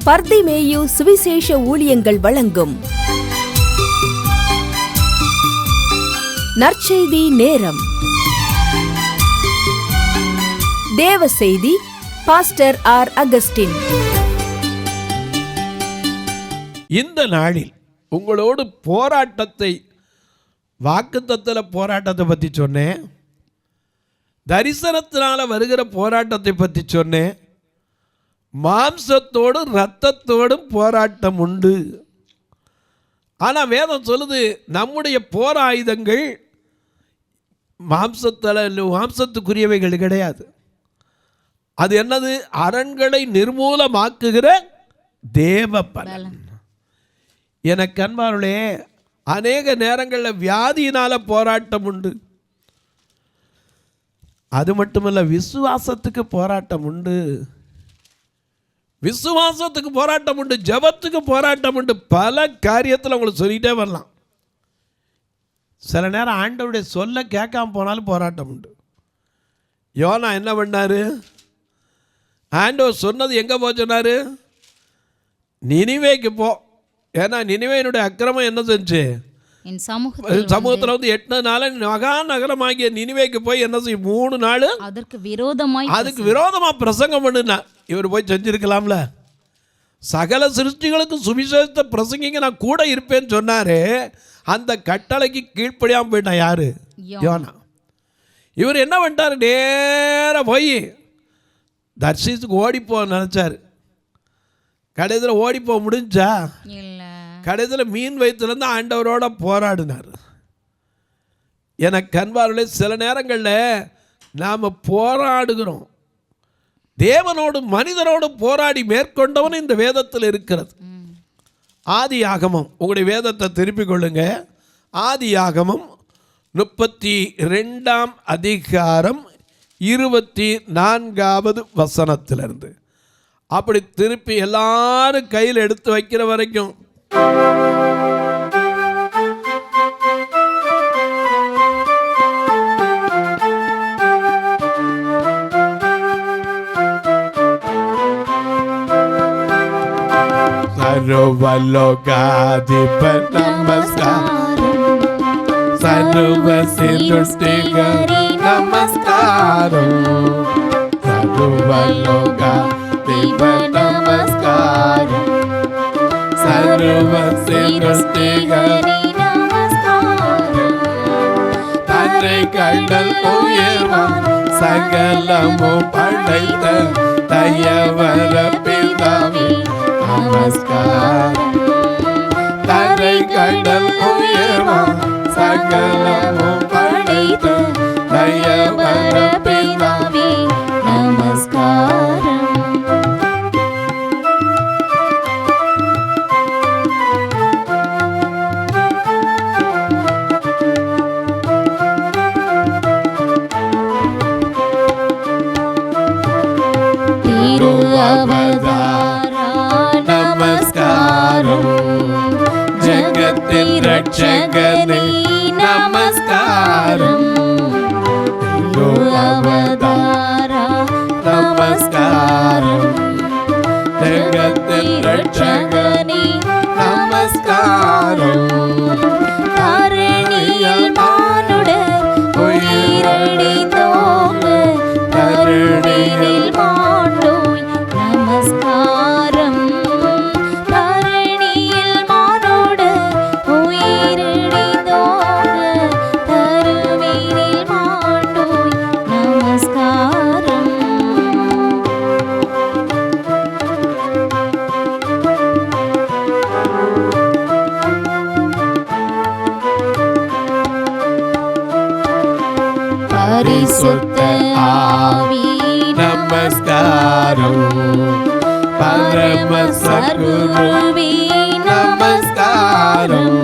பர்திமேயு சுவிசேஷ ஊழியங்கள் வழங்கும் நற்செய்தி நேரம். தேவ செய்தி பாஸ்டர் ஆர். அகஸ்டின். இந்த நாளில் உங்களோடு போராட்டத்தை, வாக்குத்தத்தத்தில் போராட்டத்தை பற்றி சொன்னேன், தரிசனத்தினால வருகிற போராட்டத்தை பற்றி சொன்னேன். மாம்சத்தோடும் இரத்தத்தோடும் போராட்டம் உண்டு. ஆனால் வேதம் சொல்லுது, நம்முடைய போர் ஆயுதங்கள் மாம்சத்துக்குரியவைகள் கிடையாது. அது என்னது? அரண்களை நிர்மூலமாக்குகிற தேவ பலன். எனக்கு அன்பார்களே, அநேக நேரங்களில் வியாதியினால் போராட்டம் உண்டு. அது மட்டுமல்ல, விசுவாசத்துக்கு போராட்டம் உண்டு. விசுவாசத்துக்கு போராட்டம் உண்டு, ஜபத்துக்கு போராட்டம் உண்டு. பல காரியத்தில் உங்களுக்கு சொல்லிகிட்டே வரலாம். சில நேரம் ஆண்டவருடைய சொல்ல கேட்காம போனாலும் போராட்டம் உண்டு. யோனா என்ன பண்ணார்? ஆண்டவர் சொன்னது எங்கே போக சொன்னார்? நினிவேக்கு போ. ஏன்னா நினிவேனுடைய அக்கிரமம் என்ன செஞ்சு? சமூகத்தில் வந்து 8 நாள் மகா நகரமாகிய நினிவேக்கு போய் என்ன செய்யும்? 3 நாள் அதுக்கு விரோதமாக பிரசங்கம் பண்ணுனா. இவர் போய் செஞ்சிருக்கலாம்ல. சகல சிருஷ்டிகளுக்கு சுவிசேஷத்தை பிரசங்கிங்க, நான் கூட இருப்பேன்னு சொன்னாரு. அந்த கட்டளைக்கு கீழ்ப்படியாமல் போயிட்டான். யாரு? யோனா. இவர் என்ன பண்ணிட்டார்? நேராக போய் தர்ஷீஸுக்கு ஓடிப்போ நினச்சார். கடைசியில் ஓடிப்போ முடிஞ்சா? கடைசியில் மீன் வயிற்றுலேருந்து ஆண்டவரோட போராடினார். எனக்கு அன்பார்களே, சில நேரங்களில் நாம் போராடுகிறோம். தேவனோடு மனிதனோடு போராடி மேற்கொண்டவன் இந்த வேதத்தில் இருக்கிறது. ஆதியாகமம், உங்களுடைய வேதத்தை திருப்பிக் கொள்ளுங்க. ஆதியாகமம் 32ஆம் அதிகாரம் 24வது வசனத்திலிருந்து அப்படி திருப்பி எல்லாரும் கையில் எடுத்து வைக்கிற வரைக்கும் சர்வலோகாதிபர் நமஸ்காரம், சர்வ சிருஷ்டிகரே நமஸ்காரம், சர்வலோகாதிபர் நமஸ்காரம், சர்வ சிருஷ்டிகரே நமஸ்காரம், தன்னை கடல் உயர்வான் சகலமும் படைத்த தயவர பிதாவே நமஸ்காரம், தரை கடல் உயர்வான் சகலமும் படைத்த தயவர பிதாவே நமஸ்காரம். ஜகத்தின் ரட்சகனே நமஸ்காரம், அவதாரா நமஸ்காரம், ஜகத்தின் ரட்சகனே நமஸ்காரம், தரணியில் மானுடர் உயிரடைந்தோங்க தரணியில் மாண்டோய் நமஸ்காரம், தரணியில் மானுடர் உயிரடைந்தோங்க தருவினில் மாண்டோய் நமஸ்காரம். பரிசுத்த ஆவி நமஸ்காரம், பரம சத்குருவே நமஸ்காரம்,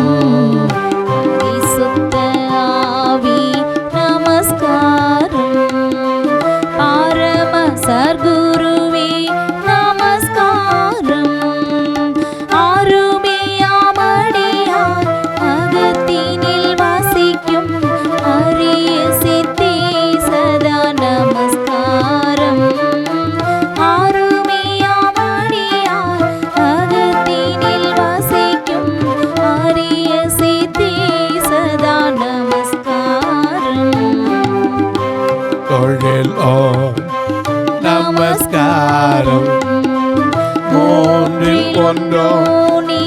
பரிசுத்த ஆவி நமஸ்காரம், பரம சத்குருவே நமஸ்காரம், ஆருமையாமடியார் அகத்தினில் வாசிக்கும் அரிய சித்தே சதா நமஸ்காரம், ஆருமையாமடியார் நமஸ்காரம், மூன்றில் ஒன்றோ நீ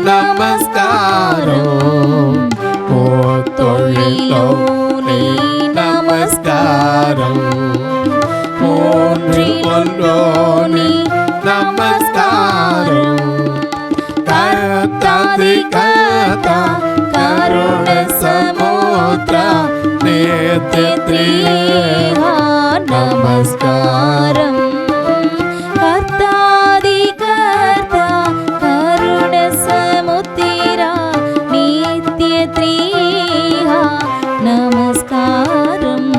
நமஸ்காரம், தொழிலோ நீ நமஸ்காரம், மூன்றில் ஒன்றோ நீ நமஸ்காரம். கர்த்தாதி கர்த்தா கருண சமுத்திர நித்ய த்ரிஏகா நமஸ்காரம். கர்த்தாதி கர்த்தா கருண சமுத்திரா நித்ய த்ரிஏகா நமஸ்காரம்.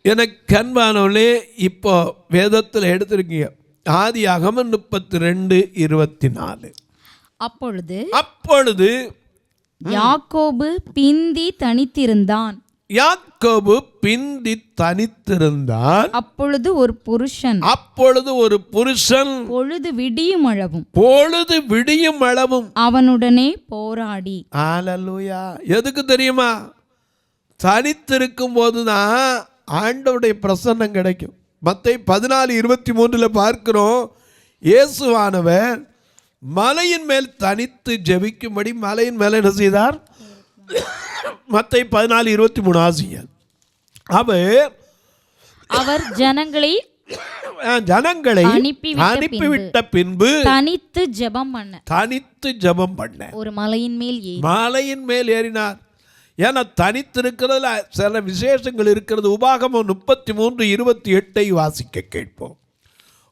எனக்கு அன்பானவர்களே, இப்போ வேதத்தில் எடுத்திருக்கீங்க ஆதியாகமம் 32:24. அப்பொழுது யாக்கோபு பிந்தி தனித்திருந்தான். அப்பொழுது ஒரு புருஷன் பொழுது விடியும் அளவும் அவனுடனே போராடி. அல்லேலூயா. எதுக்கு தெரியுமா? தனித்திருக்கும் போதுதான் ஆண்டவருடைய பிரசன்னம் கிடைக்கும். மத்தேயு 14:23 பார்க்கிறோம், இயேசுவானவர் மலையின் மேல் தனித்து ஜெபிக்கும்படி மலையின் மேல் என்ன செய்தார்? மத்தேயு 14:23 ஆசிரியர். அவர் ஜனங்களை அனுப்பிவிட்ட பின்பு தனித்து ஜெபம் பண்ண ஒரு மலையின் மேல் ஏறினார். ஏன்னா தனித்திருக்கிறதுல சில விசேஷங்கள் இருக்கிறது. உபாகமம் 33:28 வாசிக்க கேட்போம்.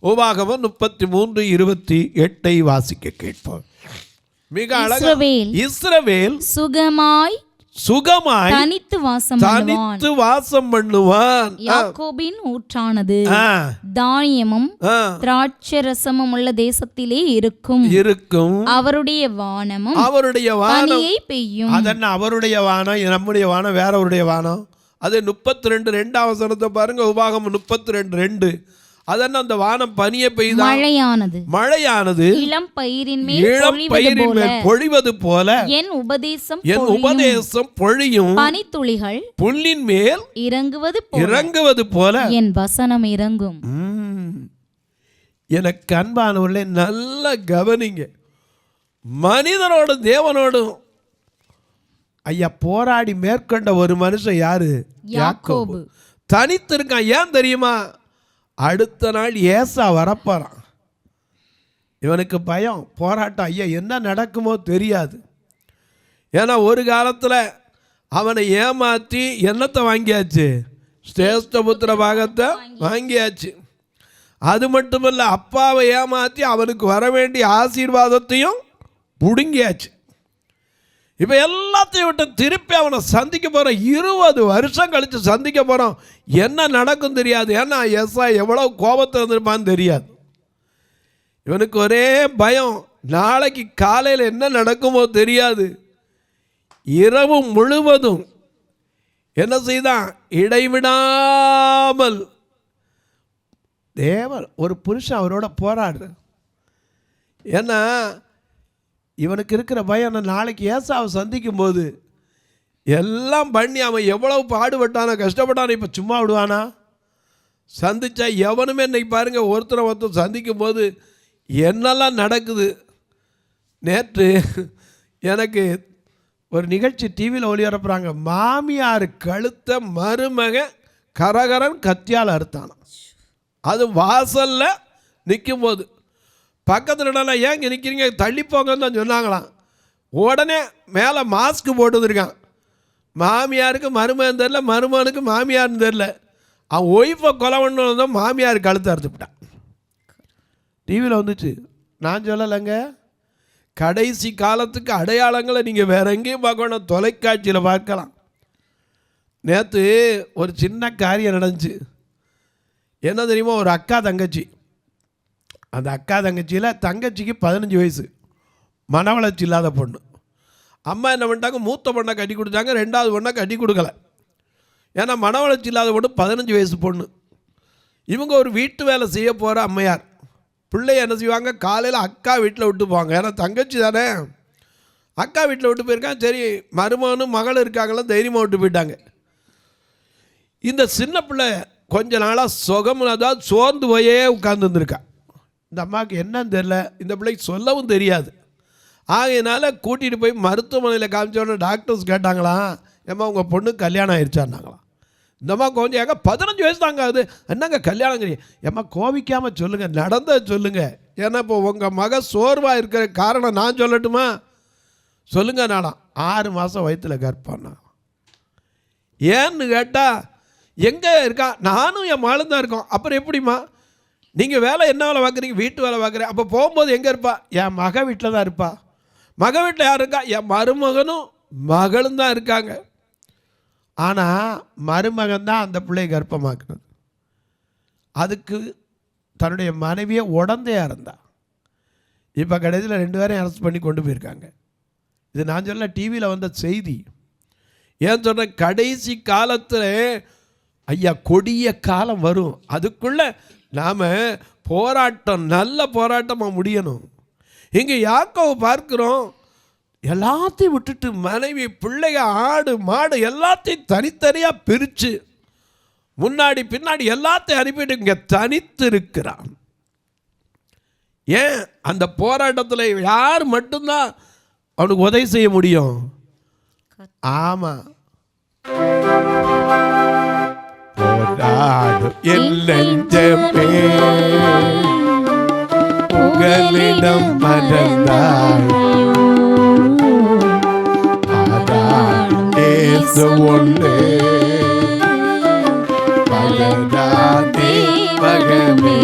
உபாகமம் 33:28 வாசிக்க கேட்போம். மிக அழகா, இஸ்ரவேல் சுகமாய் தனித்து வாசம் பண்ணுவான். யாக்கோபின் ஊற்றானது தானியமும் திராட்சரசமும் உள்ள தேசத்திலே இருக்கும். அவருடைய வானம் பெய்யும். அதென்ன அவருடைய வானம், நம்முடைய வானம் வேறவருடைய வானம். அது 32:2 பாருங்க. உபாகமம் 32:2. அதென்ன அந்த வானம் பனியை பெய்து மழையானது இளம் பயிரின் மேல் பொழிவது போல என் உபதேசம் பொழியும். பனித்துளிகள் புல்லின் மேல் இறங்குவது போல என் வசனம் இறங்கும். எனக்கு அன்பானவர்களே, நல்ல கவனிங்க. மனிதனோடும் தேவனோடும் ஐயா போராடி மேற்கொண்ட ஒரு மனுஷன் யாரு? யாக்கோபு. தனித்திருக்கான். ஏன் தெரியுமா? அடுத்த நாள் ஏசா வரப்போறான். இவனுக்கு பயம், போராட்டம். ஐயா என்ன நடக்குமோ தெரியாது. ஏன்னா ஒரு காலத்தில் அவனை ஏமாற்றி என்னத்தை வாங்கியாச்சு? ஸ்ரேஷ்டபுத்திர பாகத்தை வாங்கியாச்சு. அது மட்டுமல்ல, அப்பாவை ஏமாற்றி அவனுக்கு வர வேண்டிய ஆசீர்வாதத்தையும் புடுங்கியாச்சு. இப்போ எல்லாத்தையும் விட்டு திருப்பி அவனை சந்திக்க போகிறோம். 20 வருஷம் கழித்து சந்திக்க போகிறோம். என்ன நடக்கும் தெரியாது. ஏன்னா எஸ்ஸா எவ்வளோ கோபத்தில் இருந்திருப்பான்னு தெரியாது. இவனுக்கு ஒரே பயம், நாளைக்கு காலையில் என்ன நடக்குமோ தெரியாது. இரவு முழுவதும் என்ன செய்தான்? இடைவிடாமல் தேவன் ஒரு புருஷன் அவரோட போராடுற. ஏன்னா இவனுக்கு இருக்கிற பயம், நாளைக்கு ஏசாவை சந்திக்கும் போது எல்லாம் பண்ணி அவன் எவ்வளவு பாடுபட்டானோ கஷ்டப்பட்டானோ இப்போ சும்மா விடுவானா? சந்திச்சா எவனுமே இன்னைக்கு பாருங்க, ஒருத்தர் சந்திக்கும் போது என்னெல்லாம் நடக்குது. நேற்று எனக்கு ஒரு நிகழ்ச்சி டிவியில் ஒளிபரப்புறாங்க. மாமியார் கழுத்த மருமக கரகரன் கத்தியால் அறுத்தானான். அது வாசலில் நிற்கும் போது பக்கத்தில் ஏன் இங்கே நிற்கிறீங்க, தள்ளிப்போங்கன்னு தான் சொன்னாங்களாம். உடனே மேலே மாஸ்க் போட்டுருக்கான். மாமியாருக்கு மருமகன் தெரில, மருமகனுக்கு மாமியார்னு தெரில. அவன் ஒய்ஃபை கொலை பண்ணணும் தான் மாமியார் கழுத்தை அறுத்துவிட்டான். டிவியில் வந்துச்சு. நான் சொல்லலைங்க, கடைசி காலத்துக்கு அடையாளங்களை நீங்கள் வேற எங்கேயும் பார்க்கணும், தொலைக்காட்சியில் பார்க்கலாம். நேற்று ஒரு சின்ன காரியம் நடந்துச்சு. என்ன தெரியுமா? ஒரு அக்கா தங்கச்சி. அந்த அக்கா தங்கச்சியில் தங்கச்சிக்கு 15 வயசு, மன வளர்ச்சி இல்லாத பொண்ணு. அம்மா என்ன பண்ணிட்டாங்க? மூத்த பொண்ணை கட்டி கொடுத்தாங்க, 2வது பொண்ணை கட்டி கொடுக்கல. ஏன்னா மன வளர்ச்சி இல்லாத பொண்ணு, 15 வயசு பொண்ணு. இவங்க ஒரு வீட்டு வேலை செய்ய போகிற அம்மையார். பிள்ளைய என்ன செய்வாங்க? காலையில் அக்கா வீட்டில் விட்டு போவாங்க. ஏன்னா தங்கச்சி தானே, அக்கா வீட்டில் விட்டு போயிருக்கான். சரி, மருமகனும் மகள் இருக்காங்களா, தைரியமாக விட்டு போயிட்டாங்க. இந்த சின்ன பிள்ளை கொஞ்ச நாளாக சுகம், அதாவது சோர்ந்து போயே உட்கார்ந்துருந்துருக்கா. இந்த அம்மாவுக்கு என்னன்னு தெரில, இந்த பிள்ளைக்கு சொல்லவும் தெரியாது. ஆகையினால கூட்டிகிட்டு போய் மருத்துவமனையில் காமிச்சோடனே டாக்டர்ஸ் கேட்டாங்களாம், ஏம்மா உங்கள் பொண்ணுக்கு கல்யாணம் ஆயிடுச்சான்னாங்களாம். இந்த அம்மா கொஞ்சம் ஏங்க 15 வயசு தாங்க ஆகுது, என்னங்க கல்யாணங்கிறீங்க? ஏம்மா கோபிக்காமல் சொல்லுங்கள், நடந்ததை சொல்லுங்கள். ஏன்னா இப்போ உங்கள் மக சோர்வாக இருக்கிற காரணம் நான் சொல்லட்டுமா? சொல்லுங்க. நானாம் 6 மாதம் வயிற்றில் கர்ப்பம்னா. ஏன்னு கேட்டால் எங்கே இருக்கா? நானும் என் மகளும் தான் இருக்கோம். அப்புறம் எப்படிம்மா நீங்கள் வேலை என்ன வேலை பார்க்குறீங்க? வீட்டு வேலை பார்க்குறேன். அப்போ போகும்போது எங்கே இருப்பா? என் மக வீட்டில் தான் இருப்பா. மக வீட்டில் யார் இருக்கா? என் மருமகனும் மகளும் தான் இருக்காங்க. ஆனால் மருமகன் தான் அந்த பிள்ளையை கர்ப்பமாக்குனது. அதுக்கு தன்னுடைய மனைவியை உடந்தையாக இருந்தா. இப்போ கடைசியில் 2 பேரையும் அரெஸ்ட் பண்ணி கொண்டு போயிருக்காங்க. இது நான் சொல்ல, டிவியில் வந்த செய்தி. ஏன் சொன்ன, கடைசி காலத்தில் ஐயா கொடிய காலம் வரும். அதுக்குள்ளே நாம் போராட்டம், நல்ல போராட்டமாக முடியணும். இங்கே யாக்கோவை பார்க்குறோம், எல்லாத்தையும் விட்டுட்டு மனைவி, பிள்ளைங்க, ஆடு மாடு எல்லாத்தையும் தனித்தனியாக பிரித்து முன்னாடி பின்னாடி எல்லாத்தையும் அனுப்பிட்டு இங்கே தனித்து இருக்கிறான். ஏன்? அந்த போராட்டத்தில் யார் மட்டும்தான் அவனுக்கு உதவி செய்ய முடியும்? ஆமாம், போராடும் எல்லஞ்சமே உங்களிடம் மறந்தாயோ, ஆதாரம் இயேசு ஒன்றே பலராதே மகமே.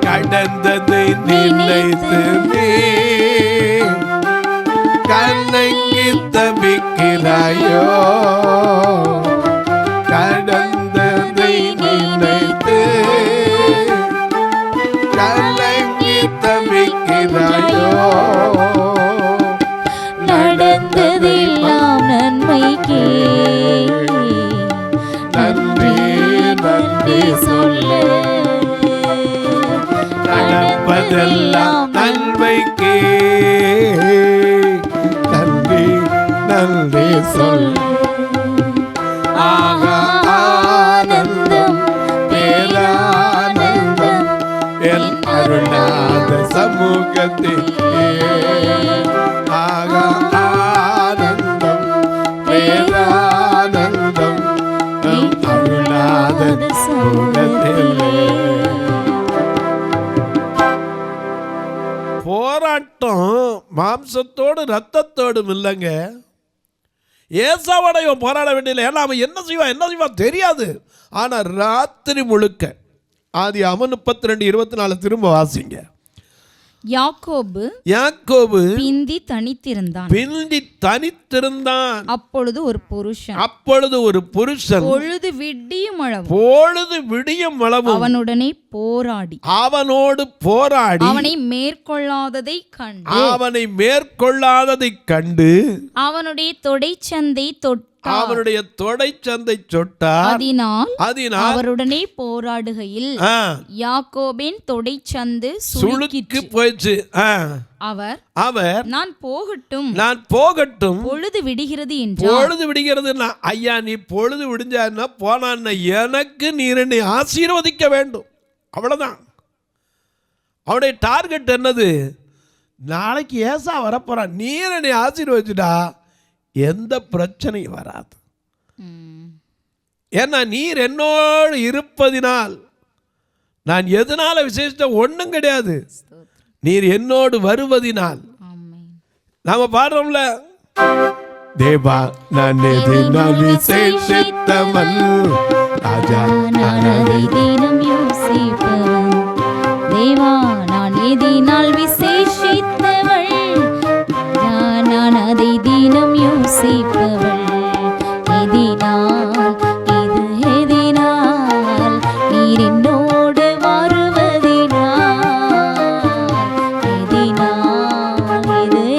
கடந்ததை நினைத்து கண்ணங்கி தவிக்கிறாயோ, கடந்ததை நினைத்து கண்ணங்கி தவிக்கிறாயோ, நடந்ததெல்லாம் நன்மைக்கே நன்றி நன்றி சொல்ல, நடப்பதெல்லாம் நன்மைக்கே நன்றி நன்றி சொல். ஆனந்தம் பேரானந்தம் என் அருளாத சமூகத்தில். ஆனந்தம் பேரானந்தம் என் அருளாத சமூகத்தில். போராட்டம் மாம்சத்தோடு ரத்தத்தோடும் இல்லைங்க. ஏசாவோட இவன் போராட வேண்டியதில்லை. ஏன்னா அவன் என்ன செய்வான் தெரியாது. ஆனால் ராத்திரி முழுக்க, ஆதியாகமம் 32:24 திரும்ப வாசிங்க. யாக்கோபு பிந்தி தனித்திருந்தான். அப்பொழுது ஒரு புருஷன் பொழுது விடியும் அளவும் அவனோடு போராடி அவனை மேற்கொள்ளாததைக் கண்டு அவனுடைய தொடைச்சந்தை தொட்டார். அதனால் அவருடனே போராடுகையில் யாக்கோபின் தொடைச்சந்து சுளுக்கிற்று போயிடுச்சு. அவர் நான் போகட்டும் பொழுது விடுகிறதுன்னா, ஐயா நீ பொழுது விடிஞ்சான்னா போனான்னா எனக்கு நீர் என்னை ஆசீர்வதிக்க வேண்டும். அவ்வளவுதான் அவனுடைய டார்கெட். என்னது? நாளைக்கு ஏசா வரப்போறான், நீர் என்னை ஆசீர்வதிச்சுடா, எந்த பிரச்சனையும் வராது. ஏன்னா நீர் என்னோடு இருப்பதினால் நான் எதனால விசேஷத்தை ஒன்றும் கிடையாது, நீர் என்னோடு வருவதினால். நாம பாடுறோம்ல, தேவா நான் எதினால் விசேஷித்தவன், ராஜா நான் அதை தினம் யோசிப்பவன், தேவா நான் எதினால் விசேஷித்தவள், நான் அதை தினம் யோசிப்பவள். எதினால் நீர் என்னோடு வருவதினால்,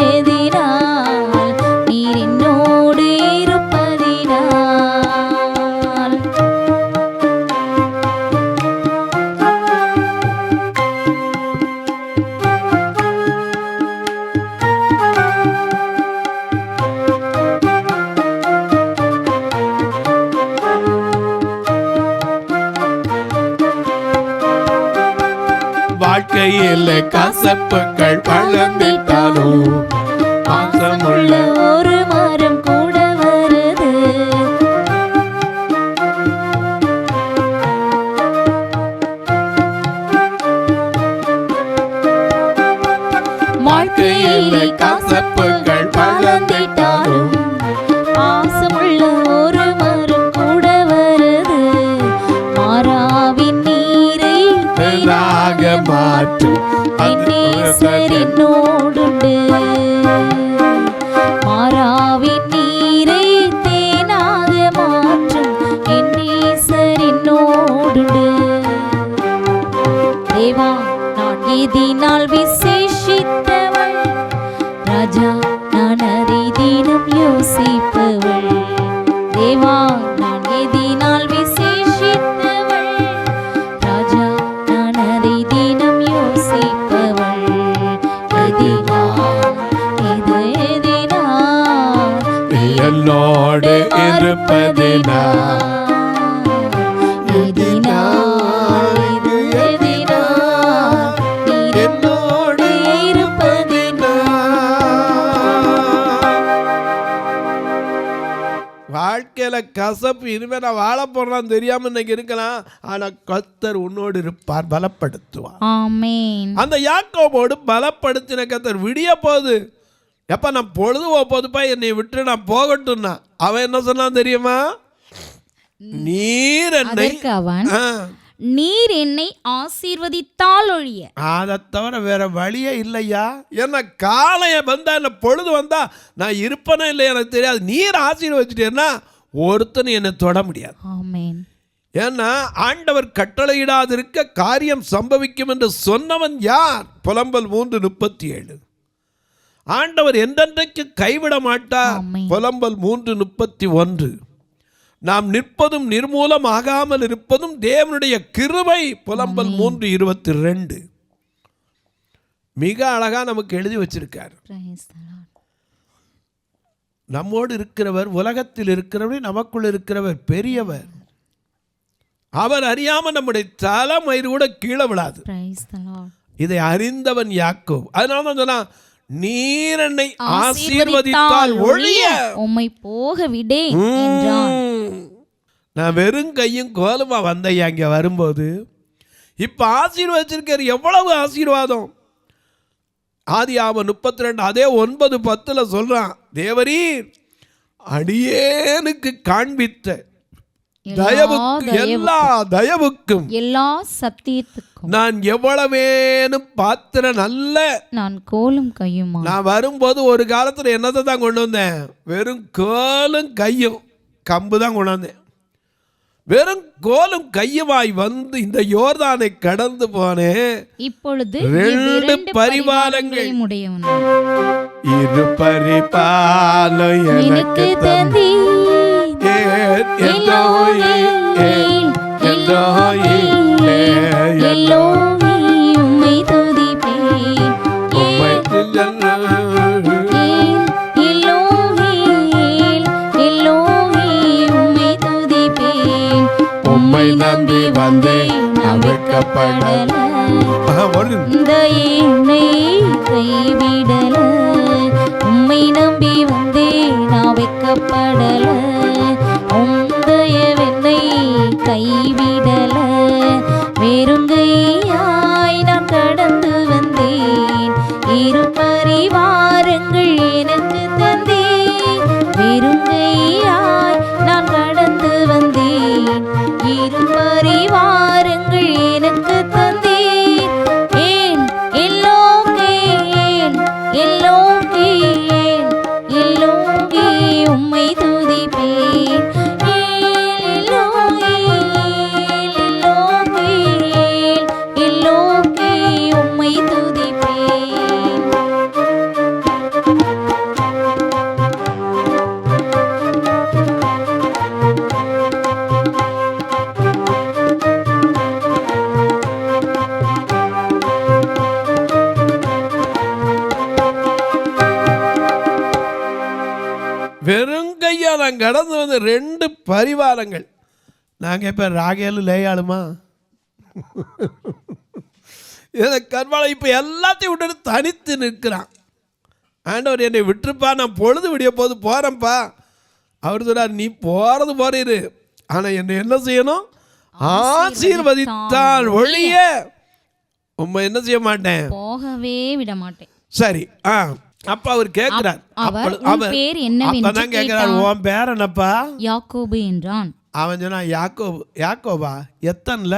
எதினால் நீர் என்னோடு இருப்பதினால். வாழ்க்கையில் கசப்புகள் வளர்ந்திட்டாலும் பாசமுள்ள ஒரு மரம் கூட வருது. வாழ்க்கையில் கசப்புகள் வளர்ந்திட்டாலும் பாசமுள்ள ஒரு மரம் கூட வருது. மாறாவின் நீரை தேனாக மாற்றும் என் நேசர் என்னோடுண்டு. மாறாவின் நீரை தேனாக மாற்றும் என் நேசர் என்னோடுண்டு. தேவா, நான் எதினால் விசேஷித்தவள், ராஜா நான் அதை தினம் யோசிப்பவள். தேவா, நான் எதினால் விசேஷித்தவள், ராஜா நான் அதை தினம் யோசிப்பவள். எதினால் என்னோடு இருப்பதினா என்னோடு இருப்பதினா. வாழ்க்கையில கசப்பு இனிமே நான் வாழ போறான்னு தெரியாம இன்னைக்கு இருக்கலாம். ஆனா கர்த்தர் உன்னோடு இருப்பார், பலப்படுத்துவார். ஆமென். அந்த யாக்கோபோடு பலப்படுத்தின கர்த்தர் விடிய போகுது. எப்ப நான் பொழுது போகுதுப்பா, என்னை விட்டு நான் போகட்டும்னா அவன் என்ன சொன்னான் தெரியுமா? நீர் என்னை அதற்கு அவன், நீர் என்னை ஆசீர்வதித்தால் ஒழிய. அதை தவிர வேற வழியே இல்லையா. என்ன காலைய வந்தா என்ன பொழுது வந்தா நான் இருப்பேனா இல்லை எனக்கு தெரியாது. நீர் ஆசீர்வதிச்சிட்டேன்னா ஒருத்தனை என்னை தொட முடியாது. ஆமென். ஏன்னா ஆண்டவர் கட்டளையிடாதிருக்க காரியம் சம்பவிக்கும் என்று சொன்னவன் யார்? புலம்பல் 3:37. ஆண்டவர் என்றென்றைக்கு கைவிட மாட்டார். புலம்பல் 3:31. நாம் நிற்பதும் நிர்மூலம் ஆகாமல் இருப்பதும் தேவனுடைய கிருபை. புலம்பல் 3:22. மிக அழகா நமக்கு எழுதி வச்சிருக்கார். நம்மோடு இருக்கிறவர், உலகத்தில் இருக்கிறவர், நமக்குள் இருக்கிறவர் பெரியவர். அவர் அறியாம நம்முடைய தலைமயிறு கூட கீழே விழாது. இதை அறிந்தவன் யாக்கோபு. அதனால தான் சொன்னா, நீர் என்னை ஆசீர்வதித்தால் ஒழிய உம்மை போக விடேன் என்றான். நான் வெறும் கையும் கோலுமா வந்தையா இங்க வரும்போது. இப்ப ஆசீர்வதிச்சிருக்காரு. எவ்வளவு ஆசீர்வாதம்! ஆதியாகமம் 32 அதே 9:10 சொல்றான், தேவரீர் அடியேனுக்கு காண்பித்த தயவுக்கு எல்லா தயவுக்கும் எல்லா சத்தியத்துக்கும் நான் எவ்வளவேனும் பாத்திரம் நல்ல நான் கோலும் கையுமா. நான் வரும்போது ஒரு காலத்துல என்னத்தை தான் கொண்டு வந்தேன்? வெறும் கோலும் கையும் கம்பு தான் கொண்டு வந்தேன். வெறும் கோலும் கையுமாய் வந்து இந்த யோர்தானை கடந்து போனேன். இப்பொழுது 2 பரிவாரங்கள் உடையவன். இரு பரிபாலம் எனக்கு தந்தி. உம்மை துதிப்பேன். உம்மை நம்பி வந்தேன் நம்பிக்கப்படல. இந்த என்னை கைவிடல. உம்மை நம்பி வந்தேன் வைக்கப்படல. உம்தயவென்னை கைவிடல. வெறுங்கையாய் நான் கடந்து வந்தேன். இரு பரிவாரங்கள் எனக்கு தந்தேன். வெறுங்கையாய் நான் கடந்து வந்தேன். இரு பரிவாரங்கள் எனக்கு தந்தேன். ஏன் எல்லோங்கே எல்லோங்கே எல்லோங்கே உம்மை துதிப்பேன். எல்லோங்கே எல்லோங்கே எல்லோங்கே உம்மை துதிப்பேன். வெறுங்கையா நான் கடந்து வந்து 2 பரிவாரங்கள். நாங்கள் இப்போ ராகேலு லேயாளுமா? எனக்கு கண்பால இப்போ எல்லாத்தையும் விட்டுட்டு தனித்து நிற்கிறான். ஆண்டவர் என்னை விட்டுருப்பா, நான் பொழுது விடிய போது போகிறேன்ப்பா. அவர் சொல்றார், நீ போகிறது போறீரு, ஆனால் என்னை என்ன செய்யணும்? ஆசீர்வதித்தால் ஒழிய உண்மை என்ன செய்ய மாட்டேன், போகவே விட மாட்டேன். சரி. அப்ப அவர் கேட்கிறார், அப்பதான் கேட்கிறார், உன் பேர் என்னப்பா? யாக்கோபு என்றான். அவன் சொன்னா, யாக்கோபு. யாக்கோபா எத்தன்ல,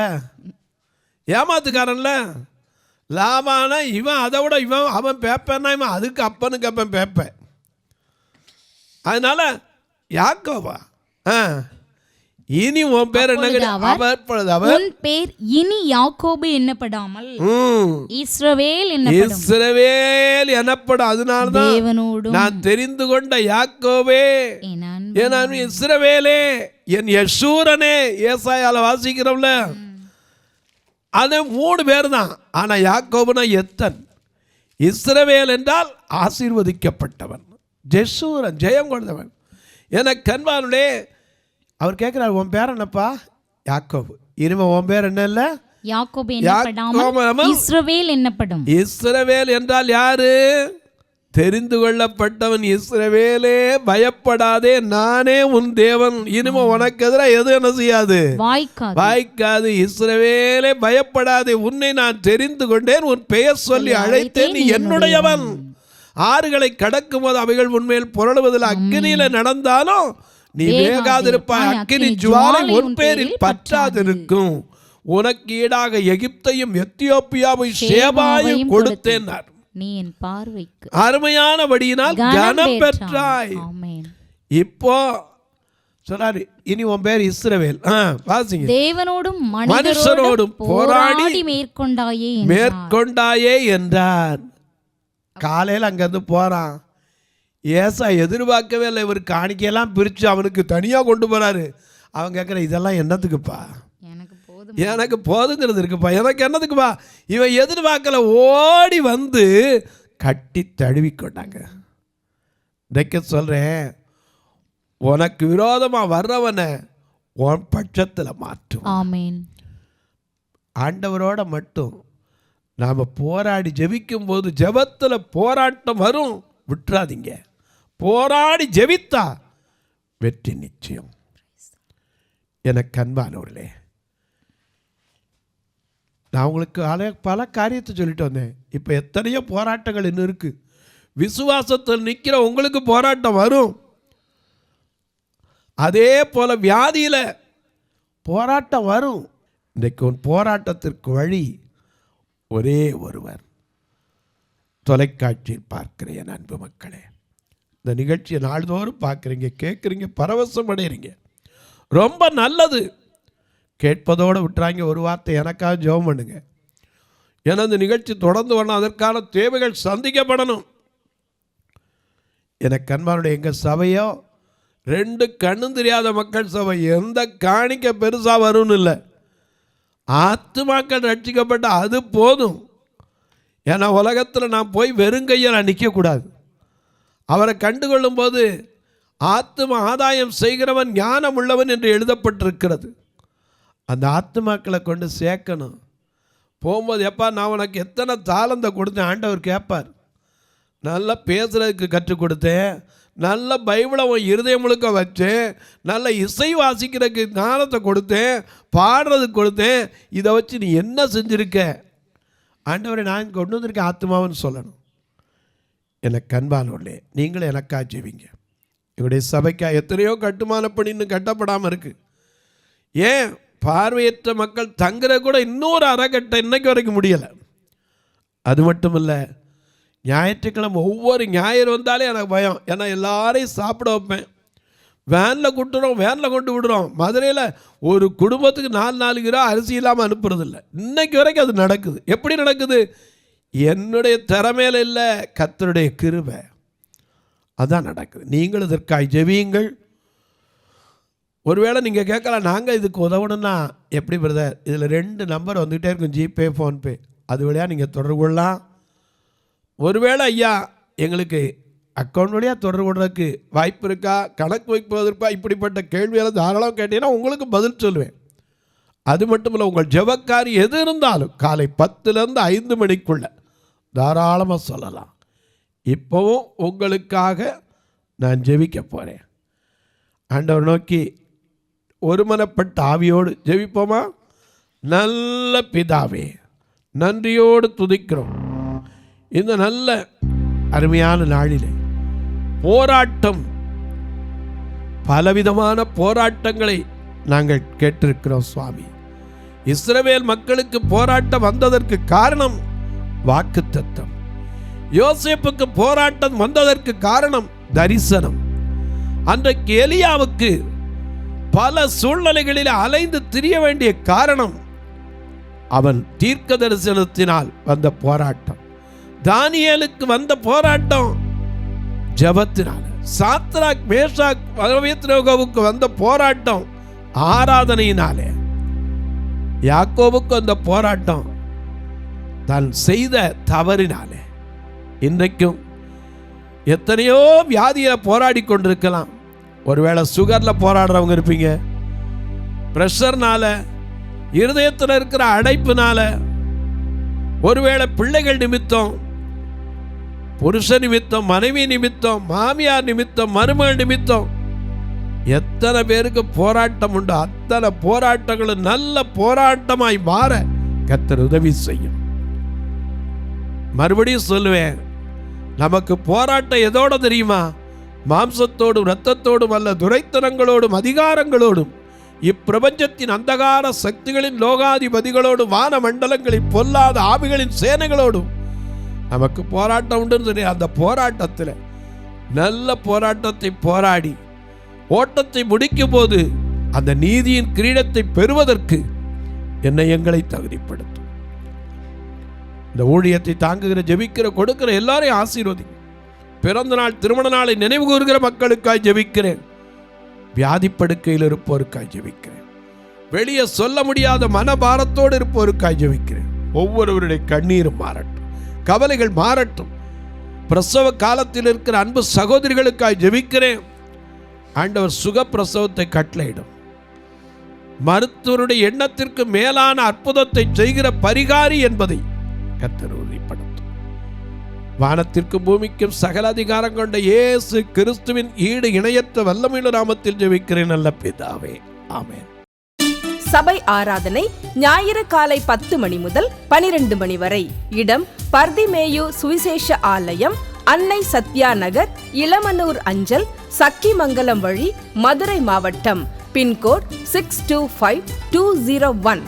ஏமாத்துக்காரன்ல. லாபானா இவன் அதை விட இவன் அவன் பேப்பேன்னா இவன் அதுக்கு அப்பனுக்கு அப்பன் பேப்பேன். அதனால யாக்கோபா, இனி உன் பேர் என்ன? உன் பேர் இனி யாக்கோபு என்னப்படாமல் இஸ்ரவேல் எனப்படும். அதனால்தான் நான் தெரிந்து கொண்ட யாக்கோபே, என் இஸ்ரவேலே, என் யசூரனே. ஏசாயால வாசிக்கிறோம்ல, அது 3 பேர் தான். ஆனா யாக்கோபுனா எத்தன். இஸ்ரவேல் என்றால் ஆசீர்வதிக்கப்பட்டவன், ஜெசூரன் ஜெயம் கொண்டவன். என கண்பானுடைய அவர் கேட்கிறார், உன் பேர் என்னப்பா? யாக்கோபு. இனிமே உன் பேர் என்ன? இல்ல யாக்கோபு இஸ்ரவேல் என்னப்படும். இஸ்ரவேல் என்றால் யாரு? தெரிந்து கொள்ளப்பட்டவன். இஸ்ரவேலே பயப்படாதே, நானே உன் தேவன். இனிமே உனக்கு எதிராக எது என்ன செய்யாது, வாய்க்காது. இஸ்ரவேலே பயப்படாதே, உன்னை நான் தெரிந்து கொண்டேன், உன் பெயர் சொல்லி அழைத்தேன், நீ என்னுடையவன். ஆறுகளை கடக்கும் போது அவைகள் உன்மேல் புரளுவதில் அக்னியில நடந்தாலும் நீ வேகாதிருப்பாய், அக்கினி ஜுவாலை உன் பேரில் பற்றாதிருக்கும். உனக்கு ஈடாக எகிப்தையும் எத்தியோப்பியாவையும் சேபாவையும் கொடுத்தேன், நீ என் பார்வைக்கு அருமையானபடியினால் கனம் பெற்றாய். இப்போ சொன்னாரு, இனி உன் பேர் இஸ்ரவேல். வாசிங்க. தேவனோடும் மனுஷரோடும் போராடி மேற்கொண்டாயே என்றார். காலையில் அங்கிருந்து போறான். ஏசா எதிர்பார்க்கவே இல்லை, இவர் காணிக்கையெல்லாம் பிரித்து அவனுக்கு தனியாக கொண்டு போகிறாரு. அவன் கேட்குற, இதெல்லாம் என்னத்துக்குப்பா? எனக்கு போதுங்கிறது இருக்குப்பா, எனக்கு என்னத்துக்குப்பா? இவன் எதிர்பார்க்கல, ஓடி வந்து கட்டி தழுவி கொண்டாங்க. இன்றைக்கு சொல்கிறேன், உனக்கு விரோதமாக வர்றவனை உன் பட்சத்தில் மாற்றும். ஆமென். ஆண்டவரோட மட்டும் நாம் போராடி ஜெபிக்கும் போது, ஜெபத்தில் போராட்டம் வரும், விட்டுறாதீங்க. போராடி ஜெபித்தா வெற்றி நிச்சயம். எனக்கு அன்பானவர்களே, நான் உங்களுக்கு பல காரியத்தை சொல்லிட்டு வந்தேன். இப்போ எத்தனையோ போராட்டங்கள் இன்னும் இருக்குது. விசுவாசத்தில் நிற்கிற உங்களுக்கு போராட்டம் வரும். அதே போல் வியாதியில் போராட்டம் வரும். இன்றைக்கு உன் போராட்டத்திற்கு வழி ஒரே ஒருவர். தொலைக்காட்சியில் பார்க்கிற என் அன்பு மக்களே, இந்த நிகழ்ச்சியை நாள்தோறும் பார்க்குறீங்க, கேட்குறீங்க, பரவசம் அடைகிறீங்க, ரொம்ப நல்லது. கேட்பதோடு விட்டுறாங்க. ஒரு வார்த்தை எனக்காக ஜெபம் பண்ணுங்க. ஏன்னா இந்த நிகழ்ச்சி தொடர்ந்து வரணும், அதற்கான தேவைகள் சந்திக்கப்படணும். எனக்கு அன்பானுடைய எங்கள் சபையோ 2 கண்ணும் தெரியாத மக்கள் சபை. எந்த காணிக்க பெருசாக வரும்னு இல்லை, ஆத்துமாக்கள் ரட்சிக்கப்பட்ட அது போதும். ஏன்னா உலகத்தில் நான் போய் வெறுங்கையில் நான் நிற்கக்கூடாது. அவரை கண்டுகொள்ளும் போது ஆத்தும ஆதாயம் செய்கிறவன் ஞானம் உள்ளவன் என்று எழுதப்பட்டிருக்கிறது. அந்த ஆத்துமாக்களை கொண்டு சேர்க்கணும். போகும்போது, எப்பா நான் உனக்கு எத்தனை தாளந்தை கொடுத்தேன்? ஆண்டவர் கேட்பார். நல்லா பேசுகிறதுக்கு கற்றுக் கொடுத்தேன், நல்ல பைபிளை உன் இருதயம் முழுக்க வச்சேன், நல்ல இசை வாசிக்கிறதுக்கு ஞானத்தை கொடுத்தேன், பாடுறதுக்கு கொடுத்தேன், இதை வச்சு நீ என்ன செஞ்சுருக்க? ஆண்டவரை நான் கொண்டு வந்திருக்கேன் ஆத்மாவன்னு சொல்லணும். எனக்கு அன்பானவர்களே, நீங்களும் எனக்காக ஜெபிங்க. எங்களுடைய சபைக்கா எத்தனையோ கட்டுமான பணி இன்னும் கட்டப்படாமல் இருக்குது. ஏன் பார்வையற்ற மக்கள் தங்குற கூட இன்னொரு அறக்கட்டை இன்னைக்கு வரைக்கும் முடியலை. அது மட்டும் இல்லை, ஞாயிற்றுக்கிழமை ஒவ்வொரு ஞாயிறு வந்தாலே எனக்கு பயம். ஏன்னா எல்லாரையும் சாப்பிட வைப்பேன். வேனில் கூட்டுறோம், வேனில் கொண்டு விடுறோம். மதுரையில் ஒரு குடும்பத்துக்கு 4 கிலோ அரிசி இல்லாமல் அனுப்புறதில்லை. இன்னைக்கு வரைக்கும் அது நடக்குது. எப்படி நடக்குது? என்னுடைய திறமையில் இல்லை, கர்த்தருடைய கிருபை. அதான் நடக்குது. நீங்கள் இதற்காய் ஜெபியுங்கள். ஒருவேளை நீங்கள் கேட்கலாம், நாங்கள் இதுக்கு உதவணும்னா எப்படி பிரதர்? இதில் 2 நம்பர் வந்துகிட்டே இருக்கும், ஜிபே, ஃபோன்பே. அது வழியாக நீங்கள் தொடர்பு கொள்ளலாம். ஒருவேளை ஐயா எங்களுக்கு அக்கௌண்ட் வழியாக தொடர்பு கொள்றதுக்கு வாய்ப்பு இருக்கா, கணக்கு வைப்பதற்கா, இப்படிப்பட்ட கேள்வியெல்லாம் தாராளம் கேட்டீங்கன்னா உங்களுக்கு பதில் சொல்லுவேன். அது மட்டும் இல்லை, உங்கள் ஜெபக்காரி எது இருந்தாலும் காலை 10லேருந்து 5 மணிக்குள்ள தாராளமாக சொல்லலாம். இப்போவும் உங்களுக்காக நான் ஜெபிக்க போகிறேன். ஆண்டவர் நோக்கி ஒருமனப்பட்ட ஆவியோடு ஜெபிப்போமா? நல்ல பிதாவே, நன்றியோடு துதிக்கிறோம். இந்த நல்ல அருமையான நாளிலே போராட்டம், பலவிதமான போராட்டங்களை நாங்கள் கேட்டிருக்கிறோம் சுவாமி. இஸ்ரவேல் மக்களுக்கு போராட்டம் வந்ததற்கு காரணம் வாக்குத்தத்தம். யோசேப்புக்கு போராட்டம் வந்ததற்கு காரணம் தரிசனம். அன்றைக்கு எலியாவுக்கு பல சூழ்நிலைகளில் அலைந்து திரிய வேண்டிய காரணம் அவன் தீர்க்க தரிசனத்தினால் வந்த போராட்டம். தானியேலுக்கு வந்த போராட்டம் ஜெபத்தினால. சாத்ராக், மேஷாக், அபேத்நேகோவுக்கு வந்த போராட்டம் ஆராதனையினாலே. யாக்கோபுக்கு வந்த போராட்டம் தான் செய்த தவறினாலே. இன்றைக்கும் எத்தனையோ வியாதியில போராடி கொண்டிருக்கலாம். ஒருவேளை சுகர்ல போராடுறவங்க இருப்பீங்க, பிரஷர்னால, இருதயத்தில் இருக்கிற அடைப்புனால, ஒருவேளை பிள்ளைகள் நிமித்தம், புருஷ நிமித்தம், மனைவி நிமித்தம், மாமியார் நிமித்தம், மருமகள் நிமித்தம் எத்தனை பேருக்கு போராட்டம் உண்டு. அத்தனை போராட்டங்களும் நல்ல போராட்டமாய் மாற கர்த்தர் உதவி செய்யும். மறுபடியும் சொல்லுவேன், நமக்கு போராட்டம் எதோட தெரியுமா? மாம்சத்தோடும் இரத்தத்தோடும் அல்ல, துரைத்தனங்களோடும் அதிகாரங்களோடும், இப்பிரபஞ்சத்தின் அந்தகார சக்திகளின் லோகாதிபதிகளோடும், வான மண்டலங்களில் பொல்லாத ஆவிகளின் சேனைகளோடும் நமக்கு போராட்டம் உண்டுன்னு சொல்லி, அந்த போராட்டத்தில் நல்ல போராட்டத்தை போராடி ஓட்டத்தை முடிக்கும் போது அந்த நீதியின் கிரீடத்தை பெறுவதற்கு என்னை எங்களை தகுதிப்படுத்தும். இந்த ஊழியத்தை தாங்குகிற, ஜெபிக்கிற, கொடுக்கிற எல்லாரையும் ஆசீர்வதிங்க. பிறந்த நாள், திருமண நாளை நினைவு கூறுகிற மக்களுக்காய் ஜெபிக்கிறேன். வியாதிப்படுக்கையில் இருப்போருக்காய் ஜெபிக்கிறேன். வெளியே சொல்ல முடியாத மனபாரத்தோடு இருப்போருக்காய் ஜெபிக்கிறேன். ஒவ்வொருவருடைய கண்ணீரும் மாறட்டும், கவலைகள் மாறட்டும். பிரசவ காலத்தில் இருக்கிற அன்பு சகோதரிகளுக்காய் ஜெபிக்கிறேன். ஆண்டவர் சுகப்பிரசவத்தை கட்டளையிடும். மருத்துவருடைய எண்ணத்திற்கு மேலான அற்புதத்தை செய்கிற பரிகாரி என்பதை கர்த்தர் உறுதிப்படுத்தும். வானத்திற்கும் பூமிக்கும் சகல அதிகாரம் கொண்ட இயேசு கிறிஸ்துவின் ஈடு இணையற்ற வல்லமையுள்ள நாமத்தில் ஜெபிக்கிறேன் நல்ல பிதாவே, ஆமென். சபை ஆராதனை ஞாயிறு காலை 10 மணி முதல் 12 மணி வரை. இடம் பர்திமேயு சுவிசேஷ ஆலயம், அன்னை சத்யா நகர், இளமனூர் அஞ்சல், சக்கிமங்கலம் வழி, மதுரை மாவட்டம். பின்கோட் 625201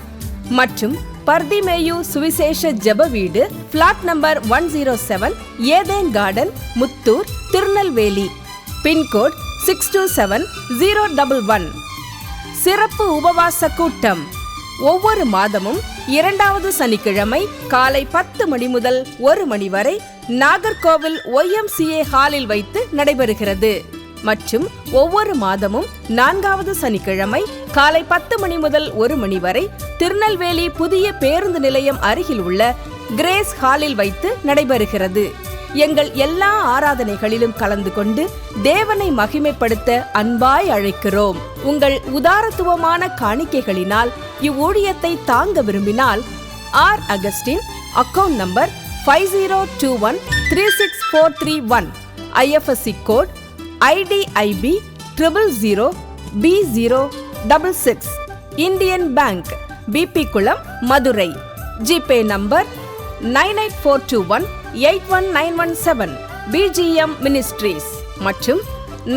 மற்றும் பர்திமேயு சுவிசேஷ ஜெப வீடு, flat number 107, Eden garden, Muthur, Tirunelveli. Pincode 627011. சிறப்பு உபவாச கூட்டம் ஒவ்வொரு மாதமும் 2வது சனிக்கிழமை காலை 10 மணி முதல் 1 மணி வரை நாகர்கோவில் YMCA ஹாலில் வைத்து நடைபெறுகிறது. மற்றும் ஒவ்வொரு மாதமும் 4வது சனிக்கிழமை காலை 10 மணி முதல் 1 மணி வரை திருநெல்வேலி புதிய பேருந்து நிலையம் அருகில் உள்ள கிரேஸ் ஹாலில் வைத்து நடைபெறுகிறது. எங்கள் எல்லா ஆராதனைகளிலும் கலந்து கொண்டு தேவனை மகிமைப்படுத்த அன்பாய் அழைக்கிறோம். உங்கள் உதாரத்துவமான காணிக்கைகளினால் இவ்வூழியத்தை தாங்க விரும்பினால் R. Augustine, account number 5021364331, IFSC code IDIB 000B066, Indian bank, BP குளம், Madurai. GPay number 98421819117, BGM ministries மற்றும்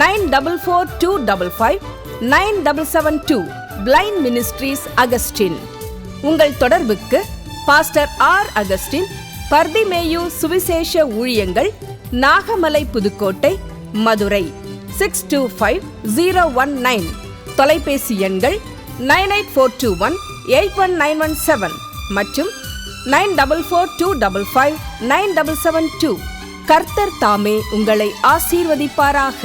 9442559772, பிளைண்ட் மினிஸ்ட்ரீஸ் அகஸ்டின். உங்கள் தொடர்புக்கு பாஸ்டர் R. அகஸ்டின், பர்திமேயு சுவிசேஷ ஊழியங்கள், நாகமலை, புதுக்கோட்டை, மதுரை 625019. தொலைபேசி எண்கள் 9842181917 மற்றும் 9442559772. கர்த்தர் தாமே உங்களை ஆசீர்வதிப்பாராக.